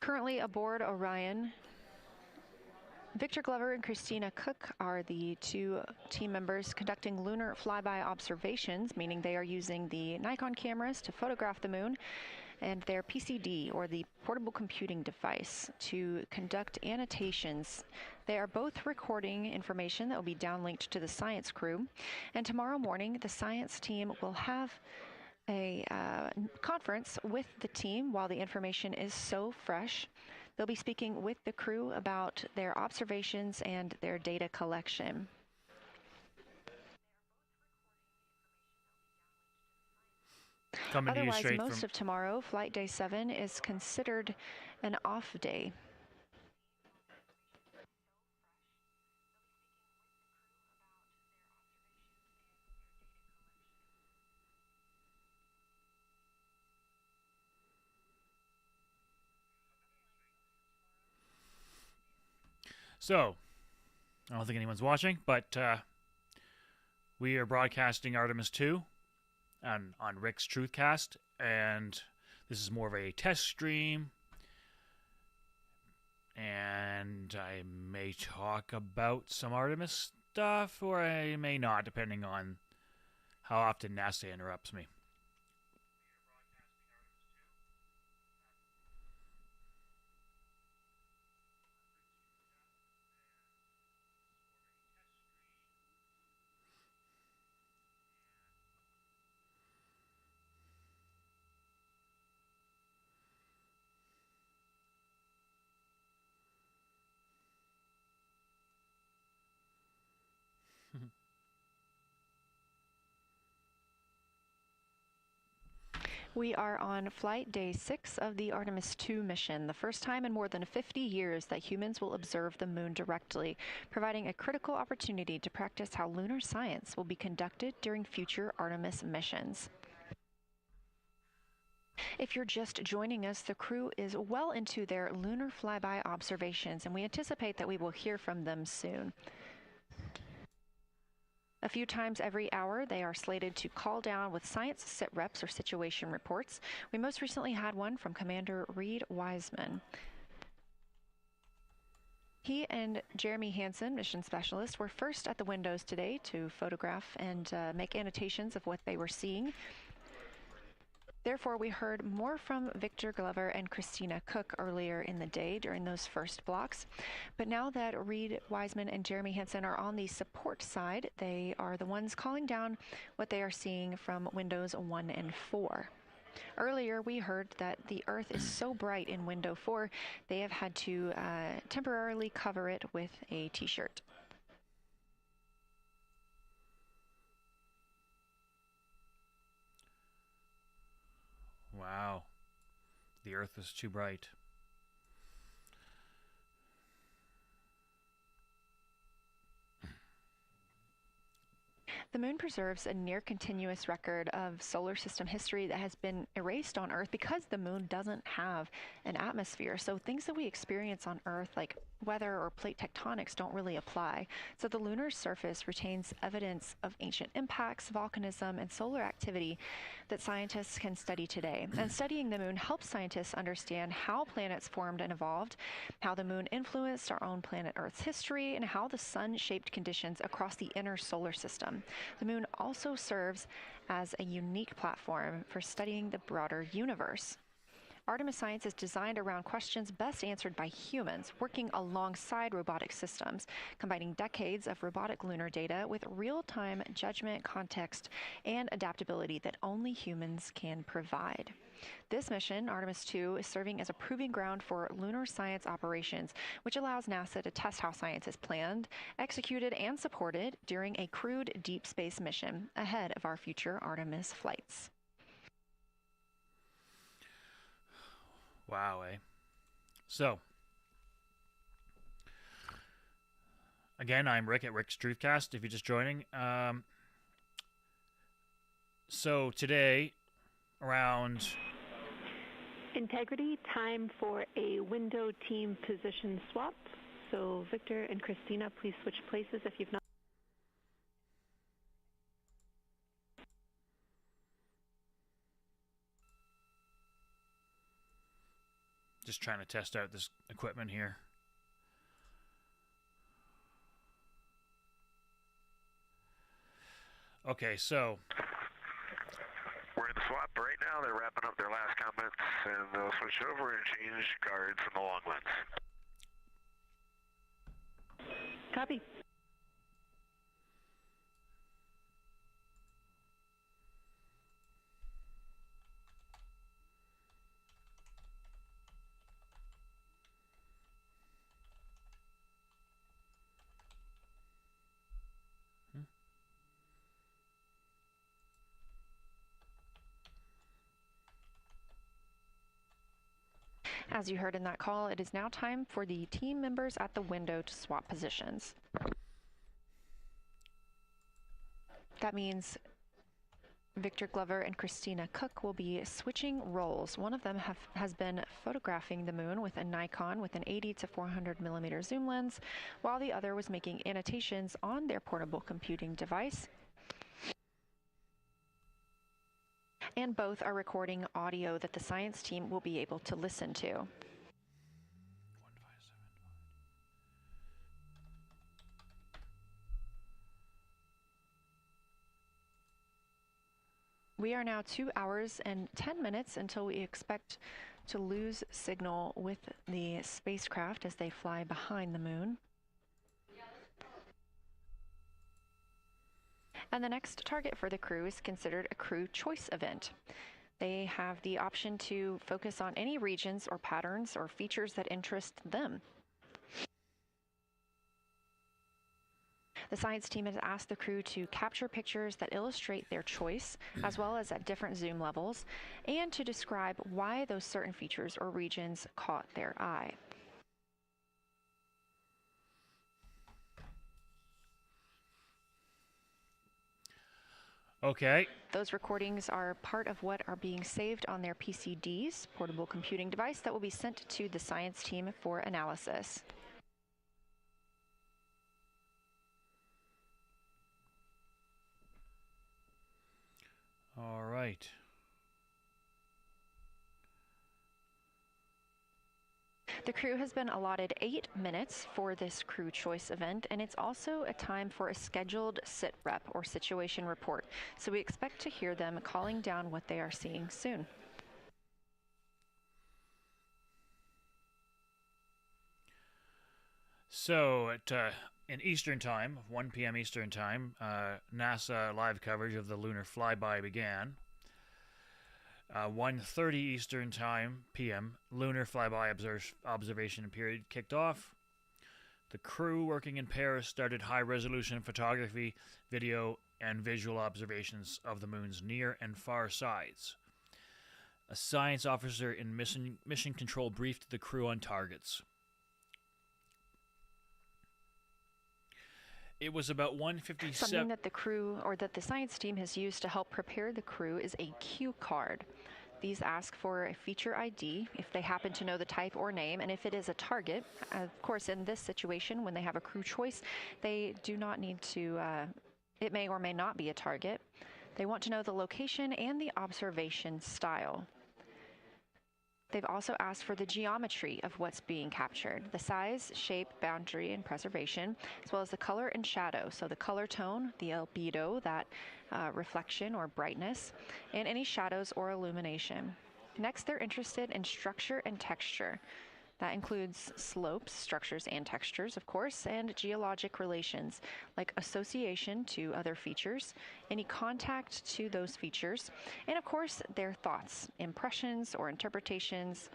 Currently aboard Orion, Victor Glover and Christina Cook are the two team members conducting lunar flyby observations, meaning they are using the Nikon cameras to photograph the moon, and their PCD, or the portable computing device, to conduct annotations. They are both recording information that will be downlinked to the science crew, and tomorrow morning the science team will have a conference with the team while the information is so fresh. They'll be speaking with the crew about their observations and their data collection. Otherwise, most of tomorrow, flight day 7, is considered an off day. So, I don't think anyone's watching, but we are broadcasting Artemis 2 on Rick's Truthcast, and this is more of a test stream, and I may talk about some Artemis stuff, or I may not, depending on how often NASA interrupts me. We are on flight day 6 of the Artemis 2 mission, the first time in more than 50 years that humans will observe the moon directly, providing a critical opportunity to practice how lunar science will be conducted during future Artemis missions. If you're just joining us, the crew is well into their lunar flyby observations, and we anticipate that we will hear from them soon. A few times every hour, they are slated to call down with science sit reps or situation reports. We most recently had one from Commander Reed Wiseman. He and Jeremy Hansen, mission specialist, were first at the windows today to photograph and make annotations of what they were seeing. Therefore, we heard more from Victor Glover and Christina Cook earlier in the day during those first blocks. But now that Reed Wiseman and Jeremy Hansen are on the support side, they are the ones calling down what they are seeing from windows 1 and 4. Earlier, we heard that the Earth is so bright in window 4, they have had to temporarily cover it with a t-shirt. Wow. The Earth is too bright. The moon preserves a near-continuous record of solar system history that has been erased on Earth because the moon doesn't have an atmosphere. So things that we experience on Earth, like weather or plate tectonics, don't really apply. So the lunar surface retains evidence of ancient impacts, volcanism, and solar activity that scientists can study today. And studying the moon helps scientists understand how planets formed and evolved, how the moon influenced our own planet Earth's history, and how the sun shaped conditions across the inner solar system. The moon also serves as a unique platform for studying the broader universe. Artemis science is designed around questions best answered by humans, working alongside robotic systems, combining decades of robotic lunar data with real-time judgment, context, and adaptability that only humans can provide. This mission, Artemis 2, is serving as a proving ground for lunar science operations, which allows NASA to test how science is planned, executed, and supported during a crewed deep space mission ahead of our future Artemis flights. Wow, eh? So, again, I'm Rick at Rick's Truthcast, if you're just joining. So today, around... Integrity, time for a window team position swap. So Victor and Christina, please switch places if you've not. Just trying to test out this equipment here. Okay, so we're in the swap right now. They're wrapping up their last comments, and they'll switch over and change guards in the long lens. Copy. As you heard in that call, it is now time for the team members at the window to swap positions. That means Victor Glover and Christina Cook will be switching roles. One of them has been photographing the moon with a Nikon with an 80 to 400 millimeter zoom lens, while the other was making annotations on their portable computing device. And both are recording audio that the science team will be able to listen to. We are now 2 hours and 10 minutes until we expect to lose signal with the spacecraft as they fly behind the moon. And the next target for the crew is considered a crew choice event. They have the option to focus on any regions or patterns or features that interest them. The science team has asked the crew to capture pictures that illustrate their choice, as well as at different zoom levels, and to describe why those certain features or regions caught their eye. Okay. Those recordings are part of what are being saved on their PCDs, portable computing device, that will be sent to the science team for analysis. All right. The crew has been allotted 8 minutes for this crew choice event, and it's also a time for a scheduled sit rep or situation report. So we expect to hear them calling down what they are seeing soon. So at in Eastern Time, 1 p.m. Eastern Time, NASA live coverage of the Lunar Flyby began. 1:30 Eastern Time p.m. Lunar Flyby observation period kicked off. The crew working in pairs started high-resolution photography, video, and visual observations of the moon's near and far sides. A science officer in mission control briefed the crew on targets. It was about 1:57. Something that the crew, or that the science team has used to help prepare the crew, is a cue card. These ask for a feature ID if they happen to know the type or name, and if it is a target. Of course, in this situation, when they have a crew choice, they do not need to, it may or may not be a target. They want to know the location and the observation style. They've also asked for the geometry of what's being captured, the size, shape, boundary, and preservation, as well as the color and shadow. So the color tone, the albedo, that reflection or brightness, and any shadows or illumination. Next, they're interested in structure and texture. That includes slopes, structures, and textures, of course, and geologic relations, like association to other features, any contact to those features, and of course, their thoughts, impressions, or interpretations.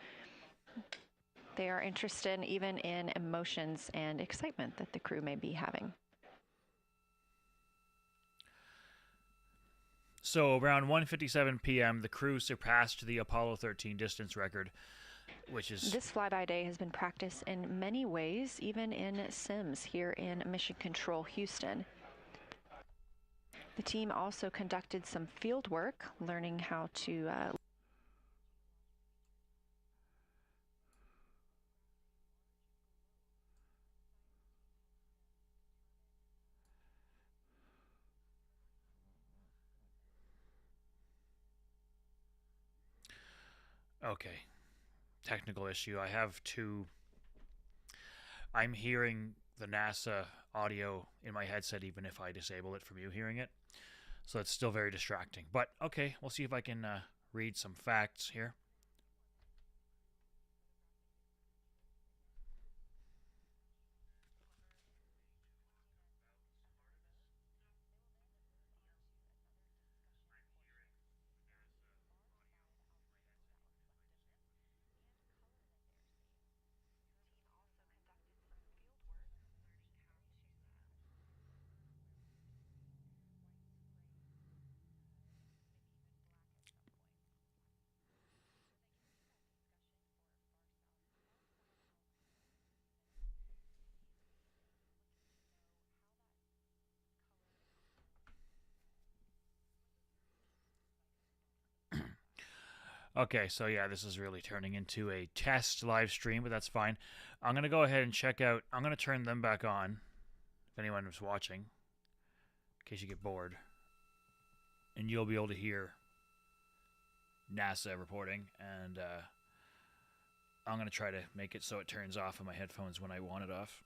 They are interested even in emotions and excitement that the crew may be having. So around 1:57 p.m., the crew surpassed the Apollo 13 distance record, which is... This flyby day has been practiced in many ways, even in sims here in Mission Control Houston. The team also conducted some field work, learning how to Okay. technical issue. I have two. I'm hearing the NASA audio in my headset even if I disable it from you hearing it. So it's still very distracting. But okay, we'll see if I can read some facts here. Okay, so yeah, this is really turning into a test live stream, but that's fine. I'm going to go ahead and check out. I'm going to turn them back on if anyone was watching, in case you get bored. And you'll be able to hear NASA reporting. And I'm going to try to make it so it turns off on my headphones when I want it off.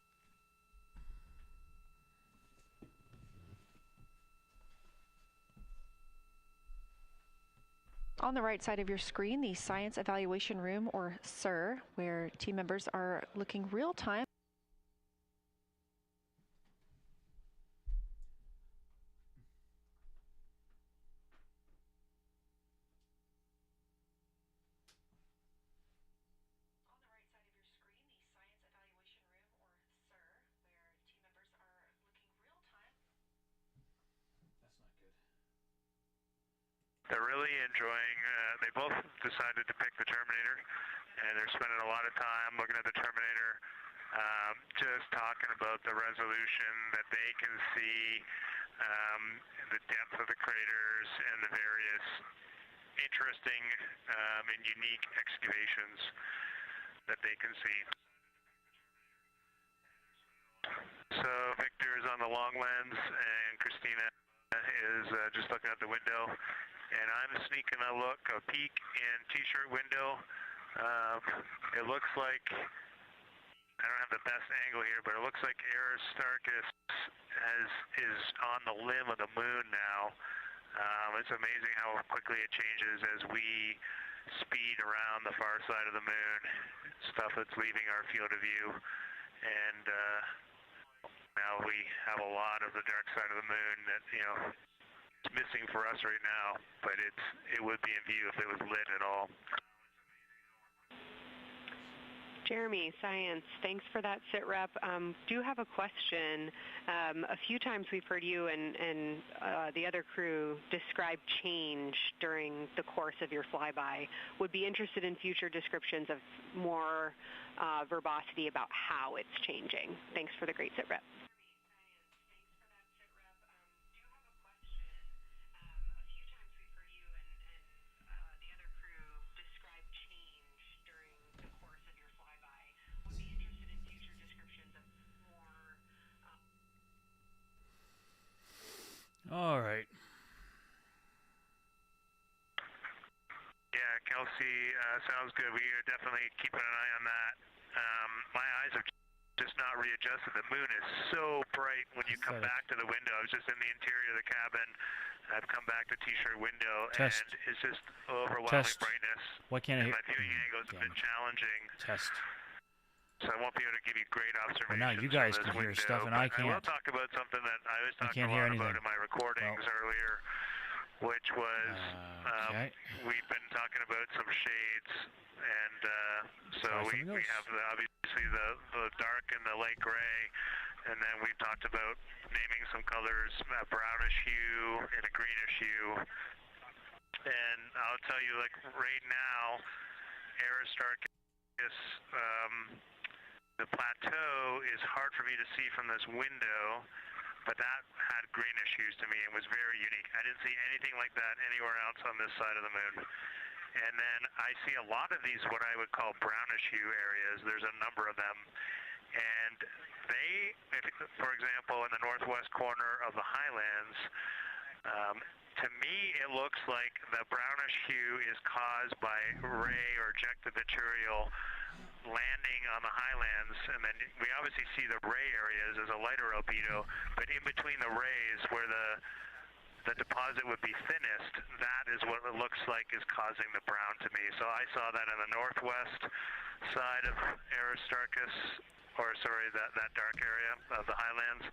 On the right side of your screen, the Science Evaluation Room, or SIR, where team members are looking real-time. They're really enjoying, they both decided to pick the Terminator, and they're spending a lot of time looking at the Terminator, just talking about the resolution that they can see, the depth of the craters, and the various interesting and unique excavations that they can see. So Victor is on the long lens, and Christina is just looking out the window. And I'm sneaking a peek in T-shirt window. It looks like, I don't have the best angle here, but it looks like Aristarchus is on the limb of the moon now. It's amazing how quickly it changes as we speed around the far side of the moon, stuff that's leaving our field of view. And now we have a lot of the dark side of the moon that, it's missing for us right now, but it would be in view if it was lit at all. Jeremy, Science, thanks for that sit rep. Do have a question. A few times we've heard you and the other crew describe change during the course of your flyby. Would be interested in future descriptions of more verbosity about how it's changing. Thanks for the great sit rep. All right. Yeah, Kelsey, sounds good. We are definitely keeping an eye on that. My eyes have just not readjusted. The moon is so bright when you come back to the window. I was just in the interior of the cabin. I've come back to T-shirt window, and it's just overwhelming brightness. Why can't I hear? My viewing angles have been challenging. Test. So I won't be able to give you great observations. Well, now you guys can hear stuff, and I can't. I will talk about something that I was talking a lot about in my recordings earlier, which was we've been talking about some shades, and so we have obviously the dark and the light gray, and then we've talked about naming some colors, a brownish hue and a greenish hue. And I'll tell you, like right now, Aristarchus, the plateau is hard for me to see from this window, but that had greenish hues to me and was very unique. I didn't see anything like that anywhere else on this side of the moon. And then I see a lot of these, what I would call brownish hue areas. There's a number of them. And they, for example, in the northwest corner of the highlands, to me, it looks like the brownish hue is caused by ray or ejected material landing on the highlands, and then we obviously see the ray areas as a lighter albedo, but in between the rays where the deposit would be thinnest, that is what it looks like is causing the brown to me. So I saw that in the northwest side of Aristarchus, or sorry, that dark area of the highlands,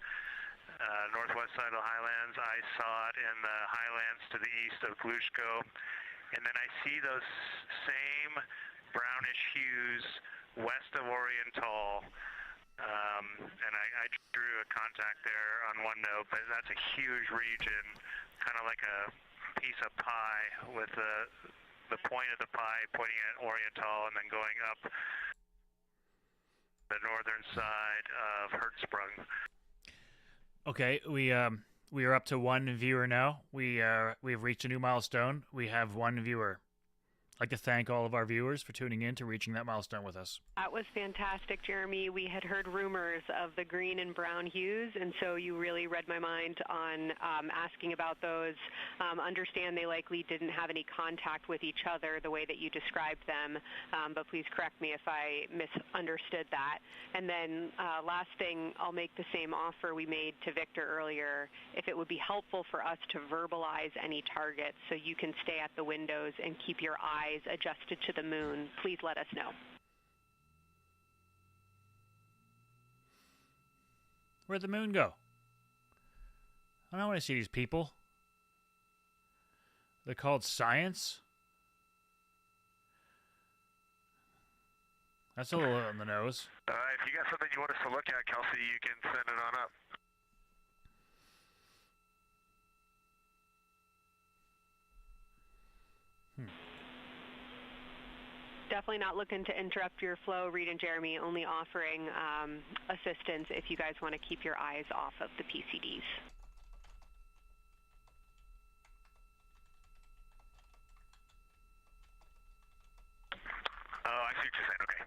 northwest side of the highlands. I saw it in the highlands to the east of Glushko, and then I see those same brownish hues west of Oriental, and I drew a contact there on OneNote, but that's a huge region, kind of like a piece of pie with the point of the pie pointing at Oriental and then going up the northern side of Hertzsprung. Okay, we are up to one viewer now. We have reached a new milestone. We have one viewer. I'd like to thank all of our viewers for tuning in to reaching that milestone with us. That was fantastic, Jeremy. We had heard rumors of the green and brown hues, and so you really read my mind on asking about those. Understand they likely didn't have any contact with each other the way that you described them, but please correct me if I misunderstood that. And then last thing, I'll make the same offer we made to Victor earlier. If it would be helpful for us to verbalize any targets so you can stay at the windows and keep your eyes adjusted to the moon, please let us know. Where'd the moon go? I don't want to see these people. They're called science? That's a little on the nose. If you got something you want us to look at, Kelsey, you can send it on up. Definitely not looking to interrupt your flow, Reed and Jeremy, only offering assistance if you guys want to keep your eyes off of the PCDs. Oh, I see what you're saying. Okay.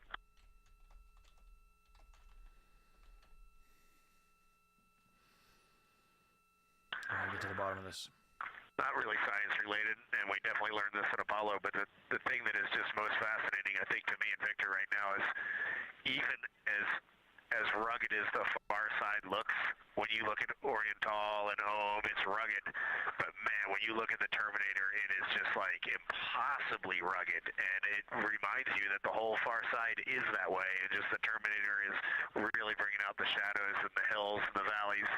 I'll get to the bottom of this. Not really science related, and we definitely learned this at Apollo, but the thing that is just most fascinating, I think, to me and Victor right now is even as rugged as the far side looks, when you look at Oriental and Home, it's rugged, but man, when you look at the Terminator, it is just like impossibly rugged, and it reminds you that the whole far side is that way, and just the Terminator is really bringing out the shadows and the hills and the valleys,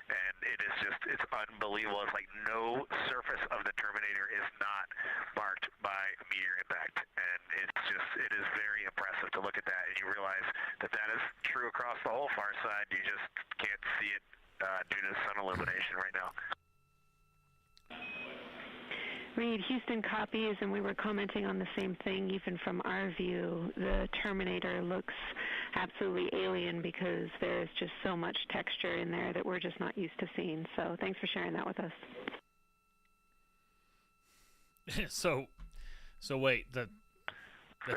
and it is just, it's unbelievable. It's like no surface of the Terminator is not marked by meteor impact, and it's just, it is very impressive to look at that, and you realize that that is true across the whole far side. You just can't see it due to sun illumination right now. Reed, Houston copies, and we were commenting on the same thing. Even from our view, the Terminator looks absolutely alien because there's just so much texture in there that we're just not used to seeing. So thanks for sharing that with us. So wait, the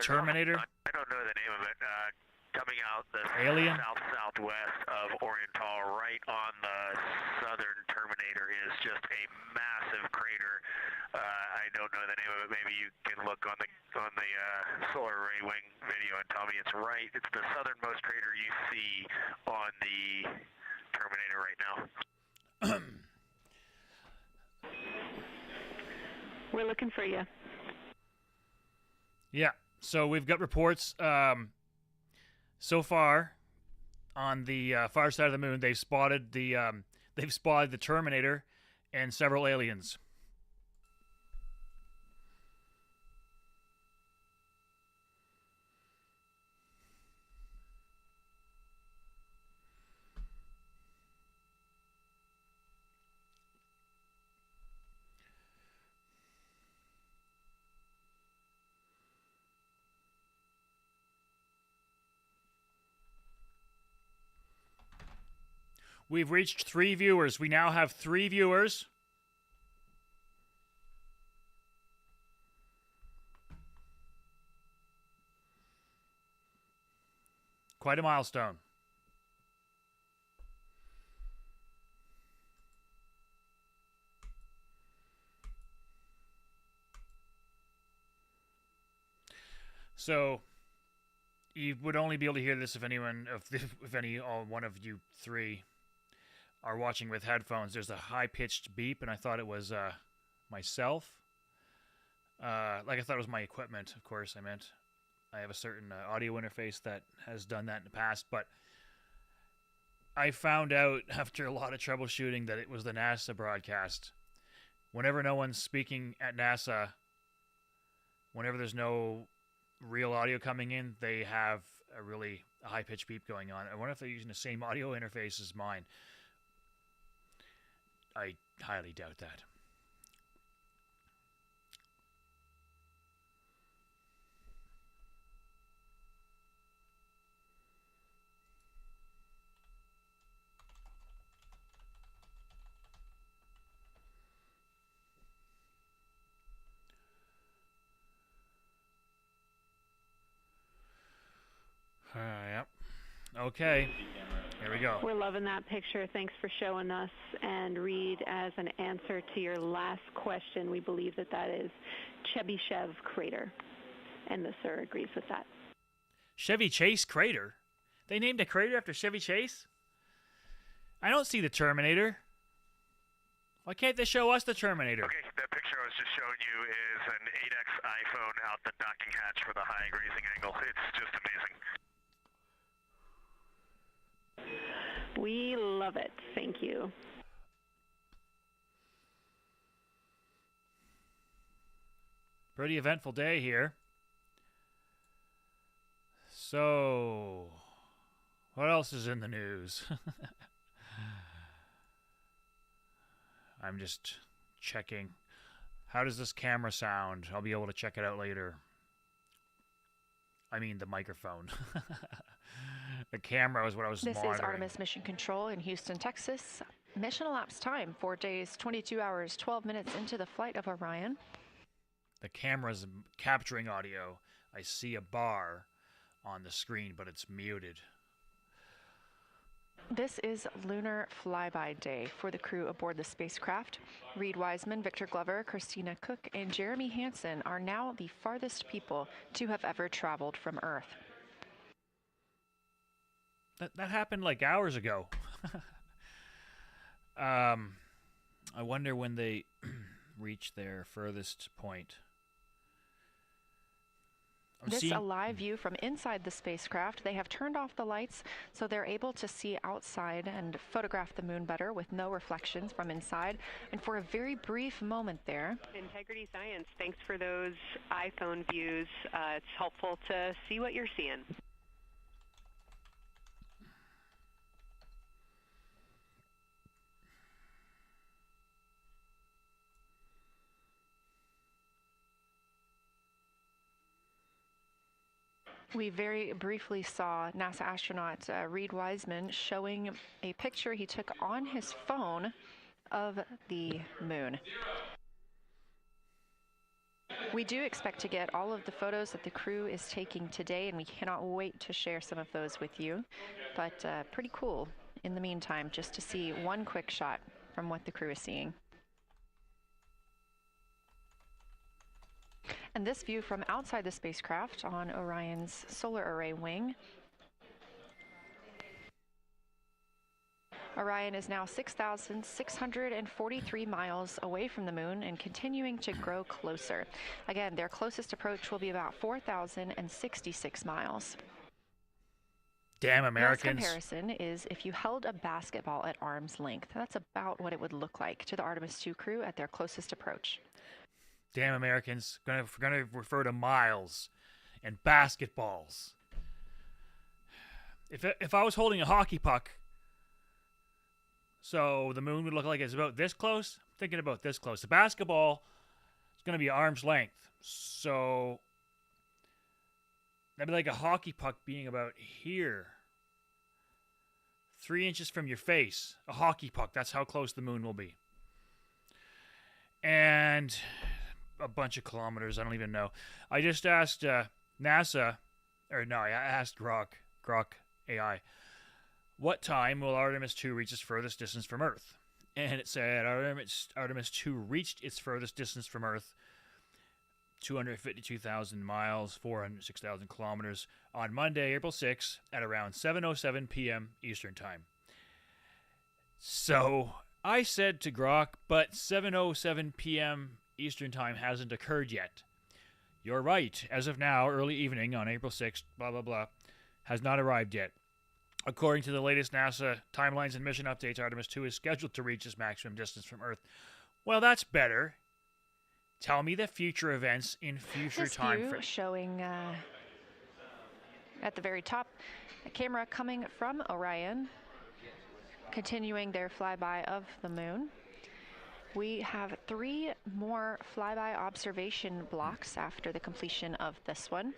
Terminator? I don't know the name of it. Coming out the Alien? southwest of Oriental, right on the southern Terminator, is just a massive crater. I don't know the name of it. Maybe you can look on the solar array wing video and tell me it's right. It's the southernmost crater you see on the Terminator right now. We're looking for you. Yeah. So we've got reports. So far, on the far side of the moon, they've spotted the Terminator and several aliens. We've reached 3 viewers. We now have 3 viewers. Quite a milestone. So you would only be able to hear this if one of you three are watching with headphones. There's a high-pitched beep, and I thought it was myself. I thought it was my equipment, of course, I meant. I have a certain audio interface that has done that in the past, but I found out after a lot of troubleshooting that it was the NASA broadcast. Whenever no one's speaking at NASA, whenever there's no real audio coming in, they have a really high-pitched beep going on. I wonder if they're using the same audio interface as mine. I highly doubt that. Yep. Okay. Here we go. We're loving that picture. Thanks for showing us. And Reed, as an answer to your last question, we believe that that is Chebyshev crater. And the sir agrees with that. Chevy Chase crater? They named a crater after Chevy Chase? I don't see the Terminator. Why can't they show us the Terminator? Okay, that picture I was just showing you is an 8X iPhone out the docking hatch for the high grazing angle. It's just amazing. We love it. Thank you. Pretty eventful day here. So, what else is in the news? I'm just checking. How does this camera sound? I'll be able to check it out later. I mean the microphone. The camera was what I was monitoring. This is Artemis Mission Control in Houston, Texas. Mission elapsed time, 4 days, 22 hours, 12 minutes into the flight of Orion. The camera's capturing audio. I see a bar on the screen, but it's muted. This is Lunar Flyby Day for the crew aboard the spacecraft. Reed Wiseman, Victor Glover, Christina Cook, and Jeremy Hansen are now the farthest people to have ever traveled from Earth. That happened like hours ago. I wonder when they reach their furthest point. This is a live view from inside the spacecraft. They have turned off the lights so they're able to see outside and photograph the moon better with no reflections from inside. And for a very brief moment there. Integrity Science, thanks for those iPhone views. It's helpful to see what you're seeing. We very briefly saw NASA astronaut Reed Wiseman showing a picture he took on his phone of the moon. We do expect to get all of the photos that the crew is taking today, and we cannot wait to share some of those with you. But pretty cool in the meantime, just to see one quick shot from what the crew is seeing. And this view from outside the spacecraft on Orion's solar array wing. Orion is now 6,643 miles away from the moon and continuing to grow closer. Again, their closest approach will be about 4,066 miles. Damn Americans. This comparison is if you held a basketball at arm's length. That's about what it would look like to the Artemis II crew at their closest approach. Damn Americans, gonna refer to miles and basketballs. If I was holding a hockey puck, so the moon would look like it's about this close, I'm thinking about this close. The basketball is gonna be arm's length, so that'd be like a hockey puck being about here. 3 inches from your face. A hockey puck, that's how close the moon will be. And a bunch of kilometers, I don't even know. I just asked NASA, or no, I asked Grok AI, what time will Artemis 2 reach its furthest distance from Earth? And it said Artemis 2 reached its furthest distance from Earth 252,000 miles, 406,000 kilometers on Monday, April 6th at around 7:07 p.m. Eastern Time. So I said to Grok, but 7:07 p.m. Eastern Time hasn't occurred yet. You're right. As of now, early evening on April 6th, blah, blah, blah, has not arrived yet. According to the latest NASA timelines and mission updates, Artemis 2 is scheduled to reach its maximum distance from Earth. Well, that's better. Tell me the future events in future time frames. Showing at the very top, a camera coming from Orion, continuing their flyby of the moon. We have 3 more flyby observation blocks after the completion of this one.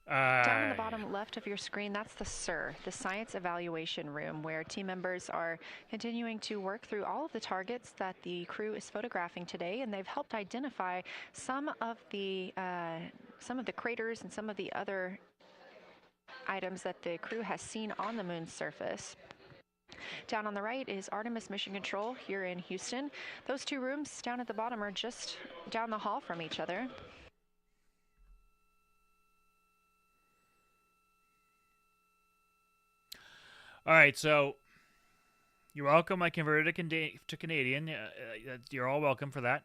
Down in the bottom left of your screen, that's the SIR, the Science Evaluation Room, where team members are continuing to work through all of the targets that the crew is photographing today, and they've helped identify some of the craters and some of the other items that the crew has seen on the moon's surface. Down on the right is Artemis Mission Control here in Houston. Those 2 rooms down at the bottom are just down the hall from each other. All right, so you're welcome. I converted to Canadian. You're all welcome for that.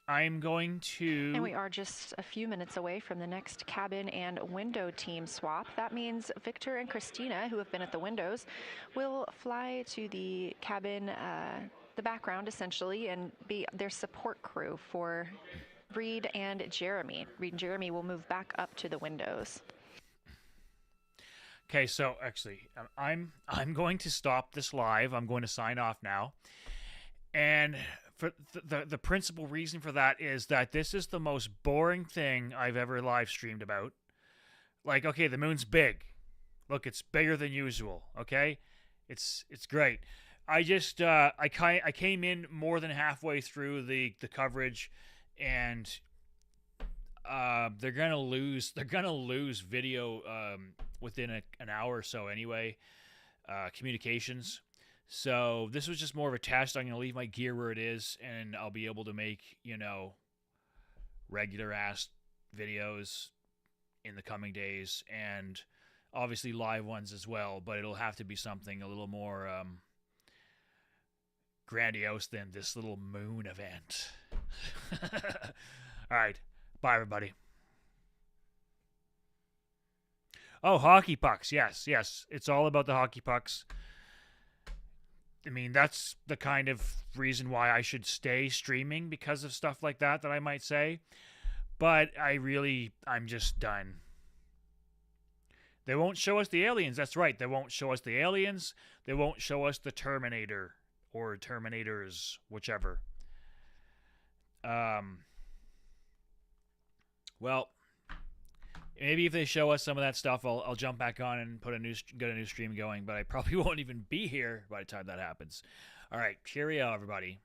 I'm going to... And we are just a few minutes away from the next cabin and window team swap. That means Victor and Christina, who have been at the windows, will fly to the cabin, the background essentially, and be their support crew for Reed and Jeremy. Reed and Jeremy will move back up to the windows. Okay, so actually, I'm going to stop this live. I'm going to sign off now. And for the principal reason for that is that this is the most boring thing I've ever live streamed about. Like, okay, the moon's big. Look, it's bigger than usual, okay? It's great. I just I came in more than halfway through the coverage, and they're gonna lose video within an hour or so anyway, communications. So this was just more of a test. I'm gonna leave my gear where it is, and I'll be able to make, regular ass videos in the coming days, and obviously live ones as well, but it'll have to be something a little more grandiose than this little moon event. All right. Bye, everybody. Oh, hockey pucks. Yes. It's all about the hockey pucks. I mean, that's the kind of reason why I should stay streaming, because of stuff like that I might say. But I'm just done. They won't show us the aliens. That's right. They won't show us the aliens. They won't show us the Terminator or Terminators, whichever. Well, maybe if they show us some of that stuff, I'll jump back on and get a new stream going. But I probably won't even be here by the time that happens. All right, cheerio, everybody.